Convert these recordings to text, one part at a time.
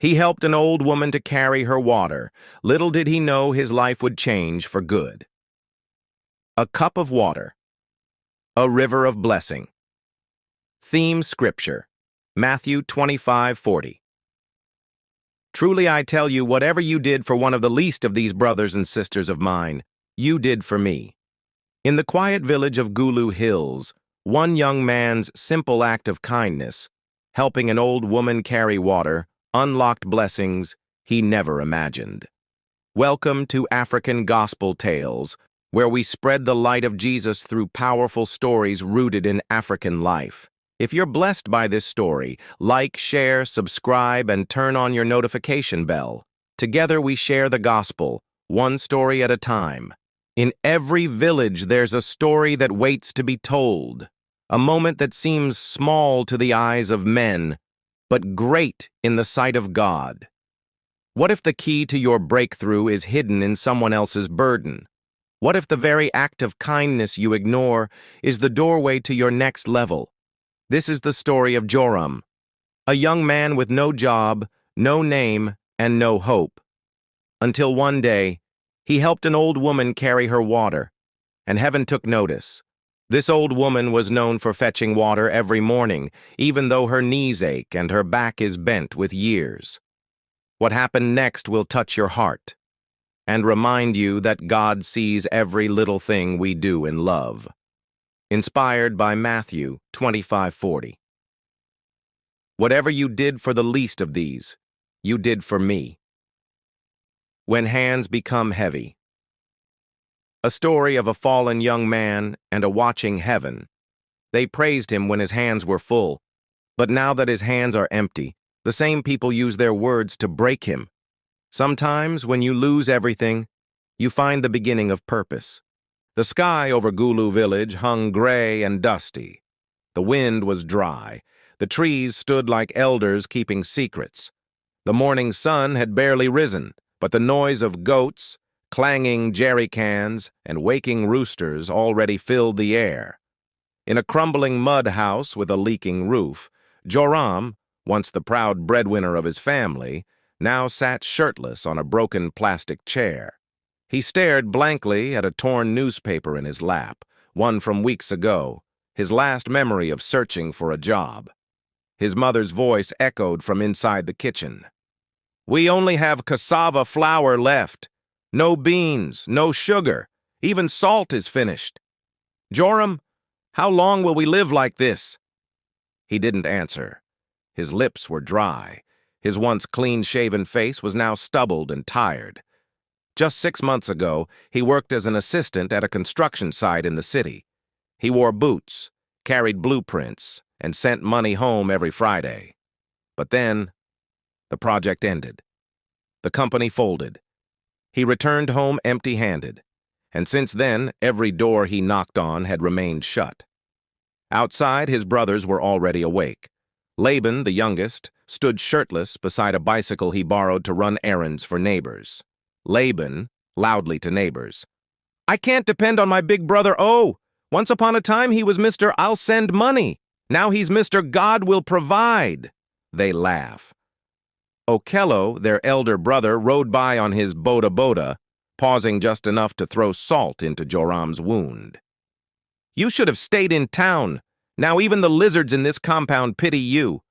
He helped an old woman to carry her water. Little did he know his life would change for good. A cup of water. A river of blessing. Theme scripture. Matthew 25:40. Truly I tell you, whatever you did for one of the least of these brothers and sisters of mine, you did for me. In the quiet village of Gulu Hills, one young man's simple act of kindness, helping an old woman carry water, unlocked blessings he never imagined. Welcome to African Gospel Tales, where we spread the light of Jesus through powerful stories rooted in African life. If you're blessed by this story, like, share, subscribe, and turn on your notification bell. Together we share the gospel, one story at a time. In every village there's a story that waits to be told, a moment that seems small to the eyes of men, but great in the sight of God. What if the key to your breakthrough is hidden in someone else's burden? What if the very act of kindness you ignore is the doorway to your next level? This is the story of Joram, a young man with no job, no name, and no hope. Until one day, he helped an old woman carry her water, and heaven took notice. This old woman was known for fetching water every morning, even though her knees ache and her back is bent with years. What happened next will touch your heart and remind you that God sees every little thing we do in love. Inspired by Matthew 25:40. Whatever you did for the least of these, you did for me. When hands become heavy. A story of a fallen young man and a watching heaven. They praised him when his hands were full, but now that his hands are empty, the same people use their words to break him. Sometimes, when you lose everything, you find the beginning of purpose. The sky over Gulu village hung gray and dusty. The wind was dry. The trees stood like elders keeping secrets. The morning sun had barely risen, but the noise of goats, clanging jerry cans, and waking roosters already filled the air. In a crumbling mud house with a leaking roof, Joram, once the proud breadwinner of his family, now sat shirtless on a broken plastic chair. He stared blankly at a torn newspaper in his lap, one from weeks ago, his last memory of searching for a job. His mother's voice echoed from inside the kitchen. "We only have cassava flour left. No beans, no sugar. Even salt is finished. Joram, how long will we live like this?" He didn't answer. His lips were dry. His once clean-shaven face was now stubbled and tired. Just 6 months ago, he worked as an assistant at a construction site in the city. He wore boots, carried blueprints, and sent money home every Friday. But then, the project ended. The company folded. He returned home empty-handed, and since then, every door he knocked on had remained shut. Outside, his brothers were already awake. Laban, the youngest, stood shirtless beside a bicycle he borrowed to run errands for neighbors. Laban, loudly to neighbors, "I can't depend on my big brother O. Once upon a time he was Mr. I'll send money. Now he's Mr. God will provide." They laugh. Okello, their elder brother, rode by on his boda, pausing just enough to throw salt into Joram's wound. "You should have stayed in town. Now even the lizards in this compound pity you."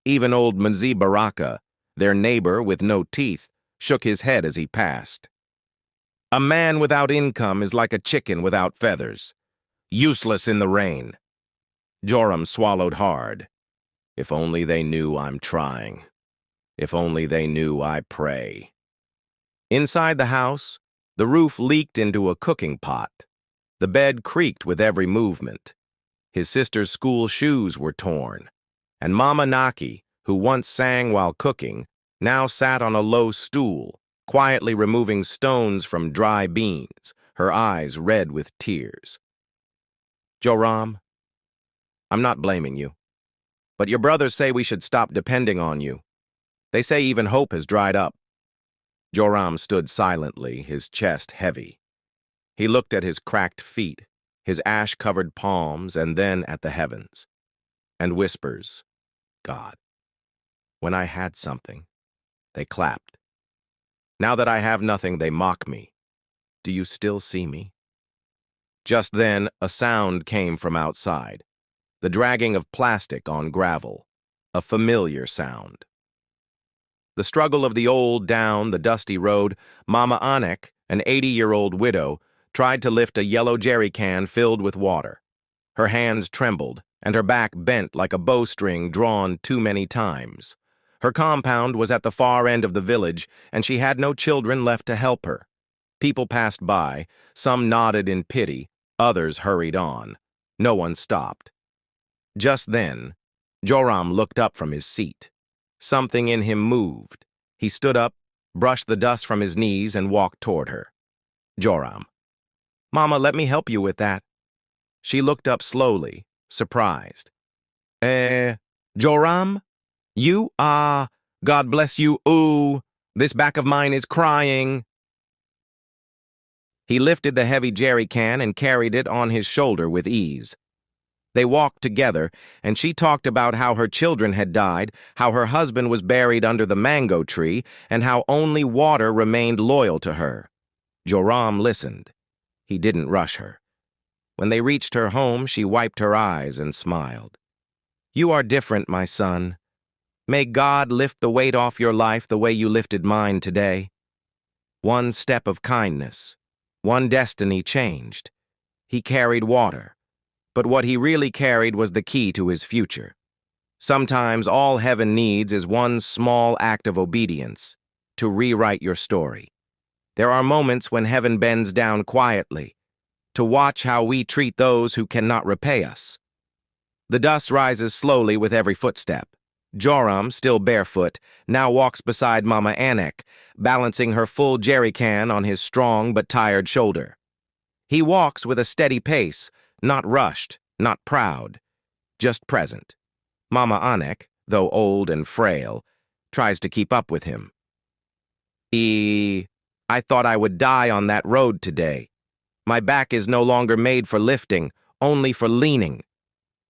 Even old Mzi Baraka, their neighbor with no teeth, shook his head as he passed. "A man without income is like a chicken without feathers. Useless in the rain." Joram swallowed hard. If only they knew I'm trying. If only they knew I pray. Inside the house, the roof leaked into a cooking pot. The bed creaked with every movement. His sister's school shoes were torn. And Mama Naki, who once sang while cooking, now sat on a low stool, quietly removing stones from dry beans, her eyes red with tears. "Joram, I'm not blaming you, but your brothers say we should stop depending on you. They say even hope has dried up." Joram stood silently, his chest heavy. He looked at his cracked feet, his ash-covered palms, and then at the heavens, and whispers, "God, when I had something, They clapped. Now that I have nothing, they mock me. Do you still see me? Just then, a sound came from outside. The dragging of plastic on gravel. A familiar sound. The struggle of the old down the dusty road, Mama Anek, an 80-year-old widow, tried to lift a yellow jerry can filled with water. Her hands trembled, and her back bent like a bowstring drawn too many times. Her compound was at the far end of the village, and she had no children left to help her. People passed by, some nodded in pity, others hurried on. No one stopped. Just then, Joram looked up from his seat. Something in him moved. He stood up, brushed the dust from his knees, and walked toward her. Joram. Mama, let me help you with that. She looked up slowly, surprised. Joram? You? God bless you. Ooh, this back of mine is crying. He lifted the heavy jerry can and carried it on his shoulder with ease. They walked together, and she talked about how her children had died, how her husband was buried under the mango tree, and how only water remained loyal to her. Joram listened. He didn't rush her. When they reached her home, she wiped her eyes and smiled. You are different, my son. May God lift the weight off your life the way you lifted mine today. One step of kindness, one destiny changed. He carried water. But what he really carried was the key to his future. Sometimes all heaven needs is one small act of obedience to rewrite your story. There are moments when heaven bends down quietly to watch how we treat those who cannot repay us. The dust rises slowly with every footstep. Joram, still barefoot, now walks beside Mama Anek, balancing her full jerry can on his strong but tired shoulder. He walks with a steady pace, not rushed, not proud, just present. Mama Anek, though old and frail, tries to keep up with him. I thought I would die on that road today. My back is no longer made for lifting, only for leaning.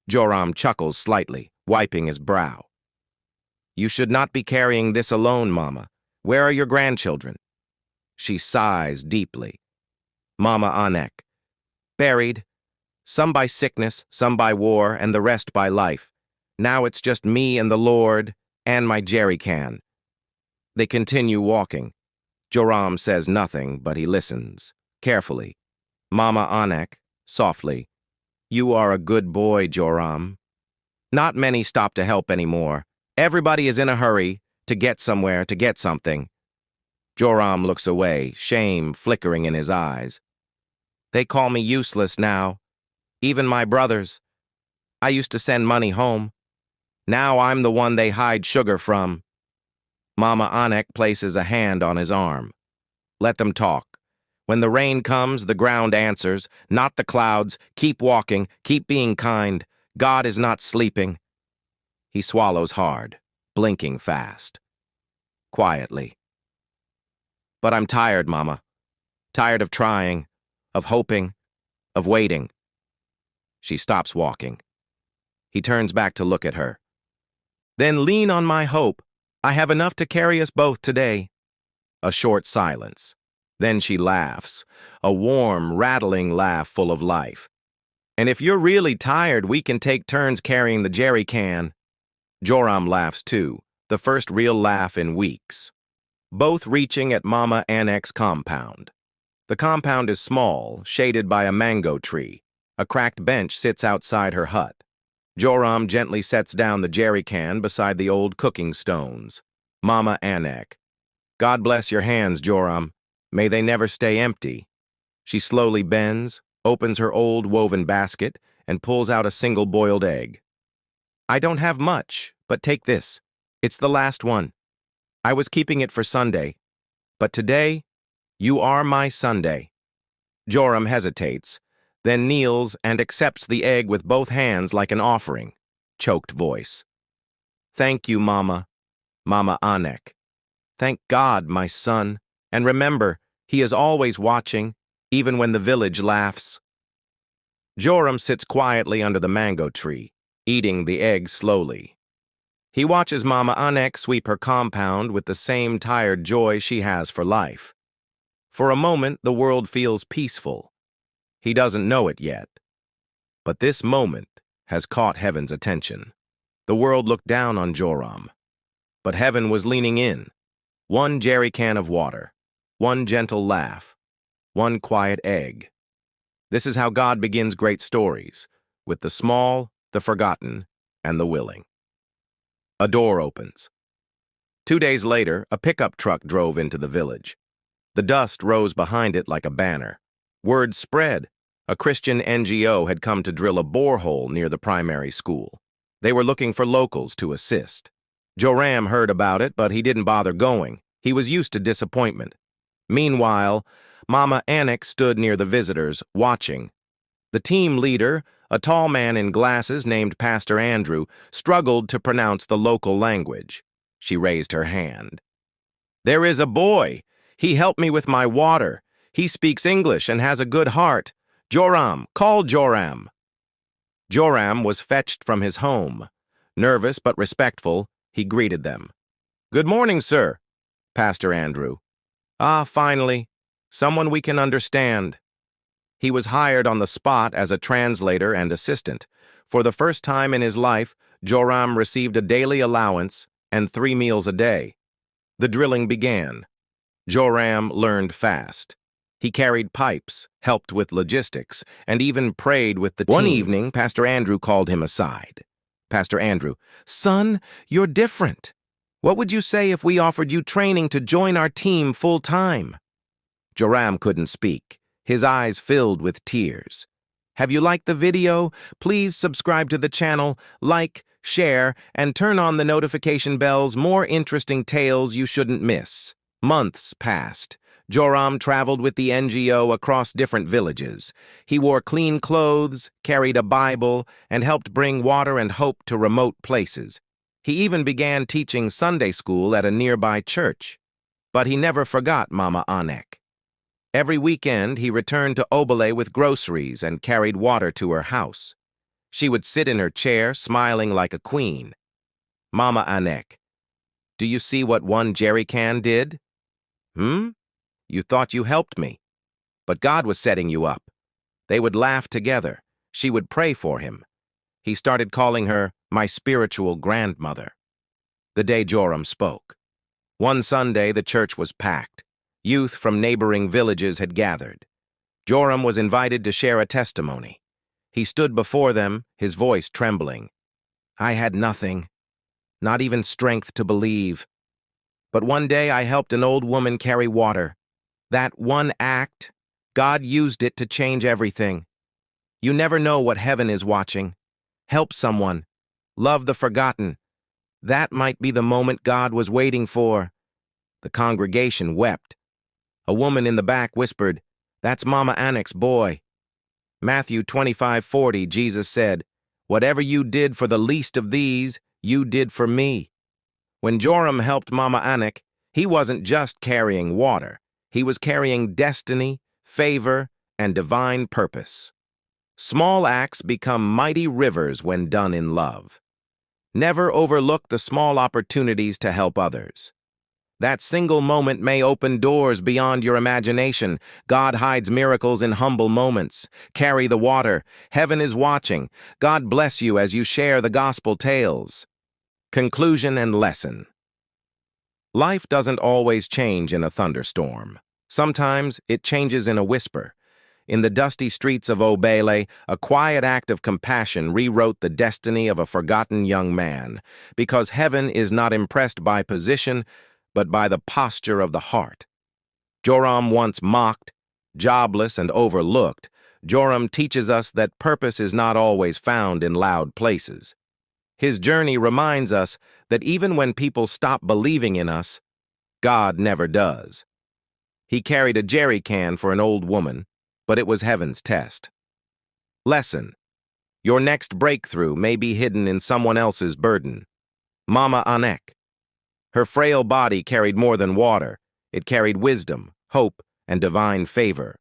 Joram chuckles slightly, wiping his brow. You should not be carrying this alone, Mama. Where are your grandchildren? She sighs deeply. Mama Anek. Buried. Some by sickness, some by war, and the rest by life. Now it's just me and the Lord, and my jerry can. They continue walking. Joram says nothing, but he listens, carefully. Mama Anek, softly. You are a good boy, Joram. Not many stop to help anymore. Everybody is in a hurry to get somewhere, to get something. Joram looks away, shame flickering in his eyes. They call me useless now. Even my brothers. I used to send money home. Now I'm the one they hide sugar from. Mama Anek places a hand on his arm. Let them talk. When the rain comes, the ground answers, not the clouds. Keep walking, keep being kind. God is not sleeping. He swallows hard, blinking fast. Quietly. But I'm tired, Mama. Tired of trying, of hoping, of waiting. She stops walking. He turns back to look at her. Then lean on my hope. I have enough to carry us both today. A short silence. Then she laughs, a warm, rattling laugh full of life. And if you're really tired, we can take turns carrying the jerry can. Joram laughs too, the first real laugh in weeks. Both reaching at Mama Anek's compound. The compound is small, shaded by a mango tree. A cracked bench sits outside her hut. Joram gently sets down the jerry can beside the old cooking stones. Mama Anek. God bless your hands, Joram. May they never stay empty. She slowly bends, opens her old woven basket, and pulls out a single boiled egg. I don't have much, but take this. It's the last one. I was keeping it for Sunday. But today, you are my Sunday. Joram hesitates, then kneels and accepts the egg with both hands like an offering. Choked voice. Thank you, Mama. Mama Anek. Thank God, my son. And remember, he is always watching, even when the village laughs. Joram sits quietly under the mango tree, eating the egg slowly. He watches Mama Anek sweep her compound with the same tired joy she has for life. For a moment, the world feels peaceful. He doesn't know it yet. But this moment has caught heaven's attention. The world looked down on Joram. But heaven was leaning in. One jerry can of water, one gentle laugh, one quiet egg. This is how God begins great stories, with the small, the forgotten, and the willing. A door opens. 2 days later, a pickup truck drove into the village. The dust rose behind it like a banner. Word spread. A Christian NGO had come to drill a borehole near the primary school. They were looking for locals to assist. Joram heard about it, but he didn't bother going. He was used to disappointment. Meanwhile, Mama Anek stood near the visitors, watching. The team leader, a tall man in glasses named Pastor Andrew, struggled to pronounce the local language. She raised her hand. "There is a boy. He helped me with my water. He speaks English and has a good heart. Joram, call Joram." Joram was fetched from his home. Nervous but respectful, he greeted them. "Good morning, sir." Pastor Andrew. "Ah, finally, someone we can understand." He was hired on the spot as a translator and assistant. For the first time in his life, Joram received a daily allowance and 3 meals a day. The drilling began. Joram learned fast. He carried pipes, helped with logistics, and even prayed with the team. One evening, Pastor Andrew called him aside. Pastor Andrew, "Son, you're different. What would you say if we offered you training to join our team full-time?" Joram couldn't speak. His eyes filled with tears. "Have you liked the video? Please subscribe to the channel, like, share, and turn on the notification bells. More interesting tales you shouldn't miss." Months passed. Joram traveled with the NGO across different villages. He wore clean clothes, carried a Bible, and helped bring water and hope to remote places. He even began teaching Sunday school at a nearby church. But he never forgot Mama Anek. Every weekend, he returned to Obele with groceries and carried water to her house. She would sit in her chair, smiling like a queen. "Mama Anek, do you see what one jerry can did? You thought you helped me. But God was setting you up." They would laugh together. She would pray for him. He started calling her my spiritual grandmother. The day Joram spoke. One Sunday, the church was packed. Youth from neighboring villages had gathered. Joram was invited to share a testimony. He stood before them, his voice trembling. "I had nothing, not even strength to believe. But one day I helped an old woman carry water. That one act, God used it to change everything. You never know what heaven is watching. Help someone. Love the forgotten. That might be the moment God was waiting for." The congregation wept. A woman in the back whispered, "That's Mama Anek's boy." Matthew 25:40, Jesus said, "Whatever you did for the least of these, you did for me." When Joram helped Mama Anek, he wasn't just carrying water. He was carrying destiny, favor, and divine purpose. Small acts become mighty rivers when done in love. Never overlook the small opportunities to help others. That single moment may open doors beyond your imagination. God hides miracles in humble moments. Carry the water. Heaven is watching. God bless you as you share the gospel tales. Conclusion and lesson. Life doesn't always change in a thunderstorm. Sometimes it changes in a whisper. In the dusty streets of Obele, a quiet act of compassion rewrote the destiny of a forgotten young man, because heaven is not impressed by position, but by the posture of the heart. Joram, once mocked, jobless, and overlooked, Joram teaches us that purpose is not always found in loud places. His journey reminds us that even when people stop believing in us, God never does. He carried a jerry can for an old woman, but it was heaven's test. Lesson. Your next breakthrough may be hidden in someone else's burden. Mama Anek. Her frail body carried more than water. It carried wisdom, hope, and divine favor.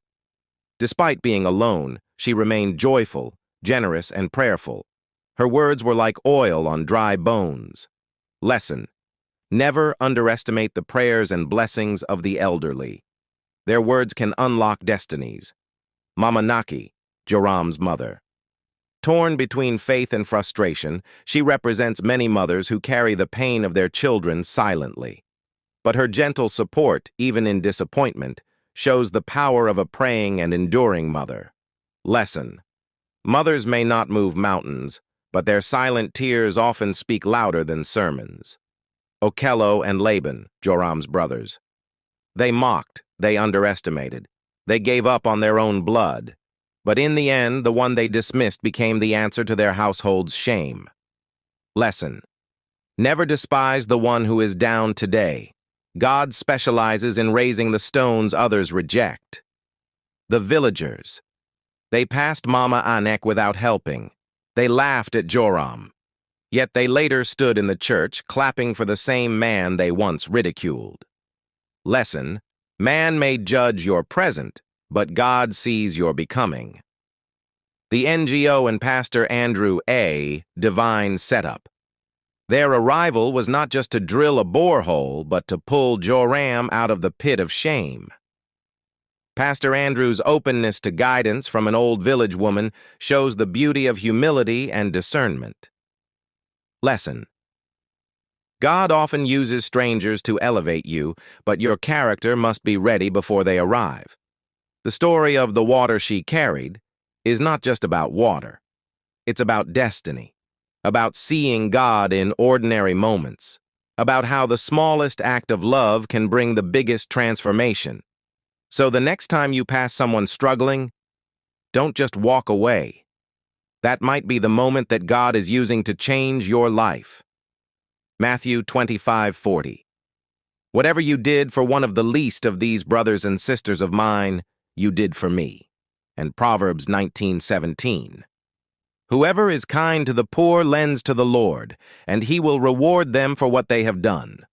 Despite being alone, she remained joyful, generous, and prayerful. Her words were like oil on dry bones. Lesson: never underestimate the prayers and blessings of the elderly. Their words can unlock destinies. Mama Naki, Joram's mother. Torn between faith and frustration, she represents many mothers who carry the pain of their children silently. But her gentle support, even in disappointment, shows the power of a praying and enduring mother. Lesson: mothers may not move mountains, but their silent tears often speak louder than sermons. Okello and Laban, Joram's brothers. They mocked, they underestimated, they gave up on their own blood. But in the end, the one they dismissed became the answer to their household's shame. Lesson: never despise the one who is down today. God specializes in raising the stones others reject. The villagers. They passed Mama Anek without helping. They laughed at Joram. Yet they later stood in the church, clapping for the same man they once ridiculed. Lesson: man may judge your present, but God sees your becoming. The NGO and Pastor Andrew A. Divine Setup. Their arrival was not just to drill a borehole, but to pull Joram out of the pit of shame. Pastor Andrew's openness to guidance from an old village woman shows the beauty of humility and discernment. Lesson: God often uses strangers to elevate you, but your character must be ready before they arrive. The story of the water she carried is not just about water. It's about destiny, about seeing God in ordinary moments, about how the smallest act of love can bring the biggest transformation. So the next time you pass someone struggling, don't just walk away. That might be the moment that God is using to change your life. Matthew 25:40. Whatever you did for one of the least of these brothers and sisters of mine, you did for me. And Proverbs 19:17. Whoever is kind to the poor lends to the Lord, and he will reward them for what they have done.